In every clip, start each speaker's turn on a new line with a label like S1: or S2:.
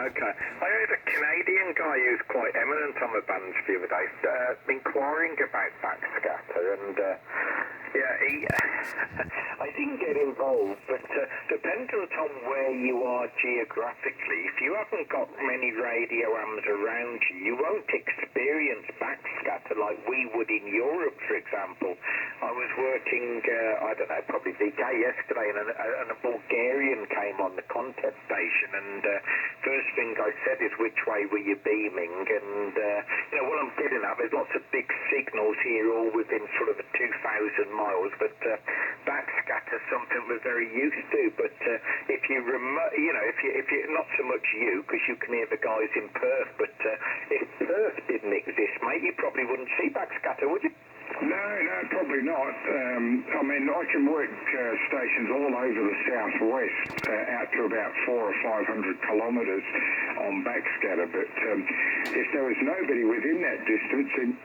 S1: Okay. I heard a Canadian guy who's quite eminent on the bands the other day inquiring about backscatter, and I didn't get involved, but dependent on where you are geographically, if you haven't got many radio amps around you, you won't experience backscatter like we would in Europe, for example. I was working, I don't know, probably VK yesterday, and a Bulgarian came on the contest station, and first thing I said is, which way were you beaming? And what I'm getting at, there's lots of big signals here, all within sort of 2,000 miles, but backscatter something we're very used to. But if you if you not so much you, because you can hear the guys in Perth, but if Perth didn't exist, mate, you probably wouldn't see backscatter, would you?
S2: No, probably not. I mean, I can work stations all over the southwest out to about 400 or 500 kilometres on backscatter, but if there was nobody within that distance, then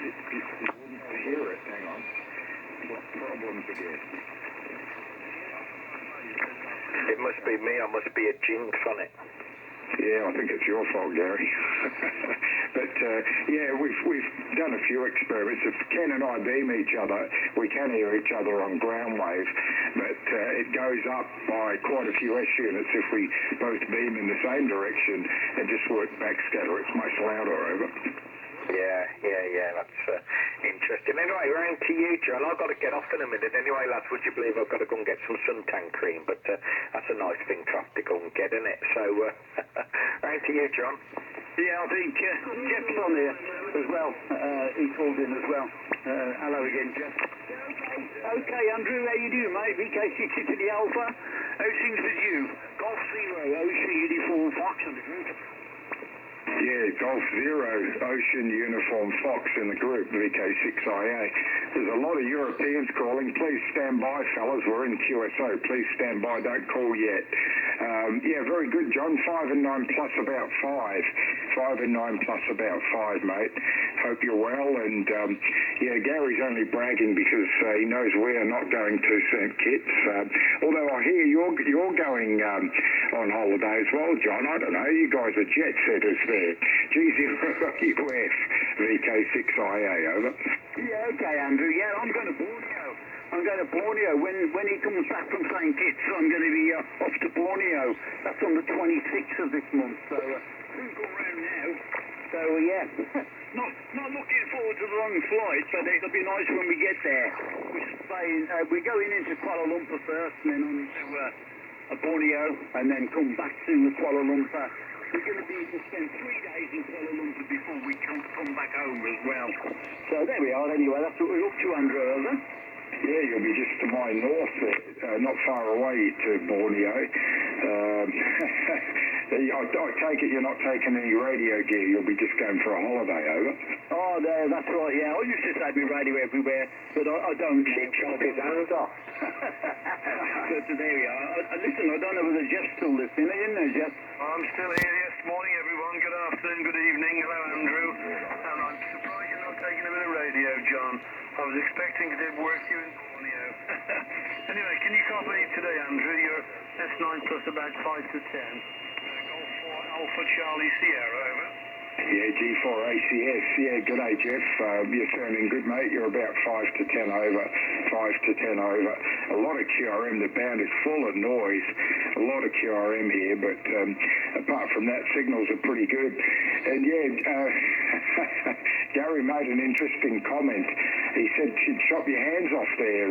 S2: you wouldn't hear it. Hang on. What problems again?
S1: It must be me. I must be a jinx on it.
S2: Yeah, I think it's your fault, Gary. But we've done a few experiments. If Ken and I beam each other, we can hear each other on ground wave, but it goes up by quite a few S units if we both beam in the same direction and just work backscatter. It's much louder, over.
S1: Yeah, that's interesting. Anyway, round to you, John. I've got to get off in a minute. Anyway, lads, would you believe I've got to go and get some suntan cream? But that's a nice thing to have to go and get, isn't it? So, round to you, John.
S3: Yeah, I think Jeff's on here as well. He called in as well. Hello again, Jeff. Okay, Andrew, how you doing, mate? VK6IA Alpha. How's things with you? Golf Zero, Ocean Uniform Fox on the group.
S2: Yeah, Golf Zero, Ocean Uniform Fox in the group, VK6IA. There's a lot of Europeans calling. Please stand by, fellas. We're in QSO. Please stand by. Don't call yet. Very good, John. 5 and 9 plus about 5. 5 and 9 plus about 5, mate. Hope you're well. And, Gary's only bragging because he knows we are not going to St. Kitts. Although I hear you're going on holiday as well, John. I don't know. You guys are jet setters there. G0OUF, VK6IA, over.
S3: Yeah, okay, Andrew. Yeah, I'm going to Borneo. When he comes back from St. Kitts, I'm going to be off to Borneo. That's on the 26th of this month, so soon come round now. So, not looking forward to the long flight, but it'll be nice when we get there. We're going into Kuala Lumpur first, and then on to Borneo, and then come back to Kuala Lumpur. We're going to spend 3 days in Kuala Lumpur before we come back home as well. So there we are anyway, that's what we're up to, Andrew, over.
S2: Yeah, you'll be just to my north, not far away to Borneo. I take it you're not taking any radio gear, you'll be just going for a holiday, over?
S3: Oh, that's right, yeah. I used to take my radio everywhere, but I don't.
S1: She chopped his hands off.
S3: But there we are. Listen, I don't know whether Jeff's still listening. Are you in there, Jeff?
S4: I'm still here, yes. Morning, everyone. Good afternoon, good evening. Hello, Andrew. And I'm surprised you're not taking a bit of radio, John. I was expecting to work you in Borneo. Anyway, can you copy today, Andrew? You're S9 plus about 5 to 10. Golf 4 Alpha Charlie Sierra, over.
S2: Yeah, G4ACS. Yeah, good day, Jeff. You're sounding good, mate. You're about 5 to 10 over. 5 to 10 over. A lot of QRM. The band is full of noise. A lot of QRM here, but apart from that, signals are pretty good. And Gary made an interesting comment. He said you'd chop your hands off there,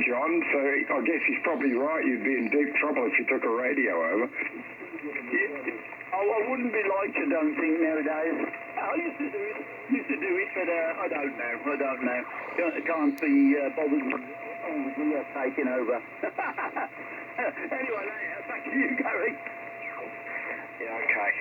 S2: John. So I guess he's probably right. You'd be in deep trouble if you took a radio over.
S3: Oh, I wouldn't be liked, I don't think, nowadays. I used to do it, but I don't know. I can't be bothered with taking over. Anyway, back to you, Gary.
S1: Yeah, okay.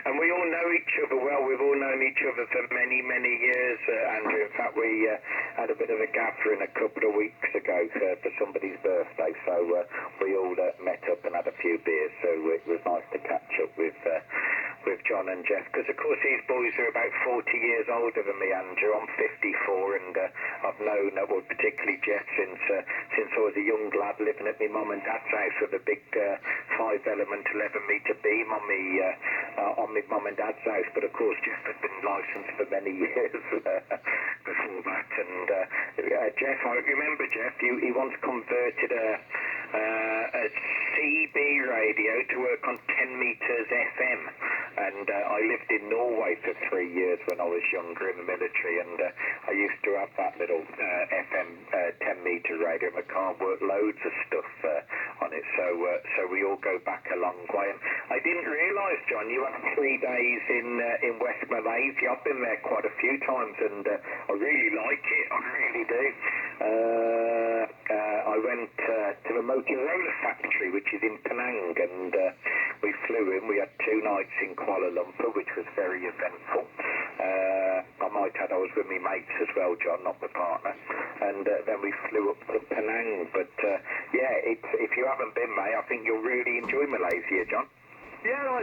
S1: And we all know each other well. We've all known each other for many, many years, Andrew. In fact, we had a bit of a gathering a couple of weeks ago for somebody's birthday, so we all met up and had a few beers, so it was nice to catch up with John and Jeff, because of course these boys are about 40 years older than me, Andrew. I'm 54, and I've known, particularly Jeff, since I was a young lad living at my mum and dad's house with a big 5-element 11-metre beam on my mum and dad's house, but of course Jeff had been licensed for many years before that. And Jeff, I remember Jeff, he once converted a CB radio to work on 10 metres FM, and I lived in Norway for 3 years when I was younger in the military, and I used to have that little FM 10-metre radio. My car worked loads of stuff on it, so we all go back a long way. And I didn't realise, John, you had 3 days in West Malaysia. I've been there quite a few times, and I really like it. I really do. I went to the Motorola factory, which is in Penang, and we flew in. We had 2 nights in Kuala Lumpur, which was very eventful. I might add I was with my mates as well, John, not my partner. And then we flew up to Penang. But yeah, if you haven't been, mate, I think you'll really enjoy Malaysia, John.
S4: Yeah,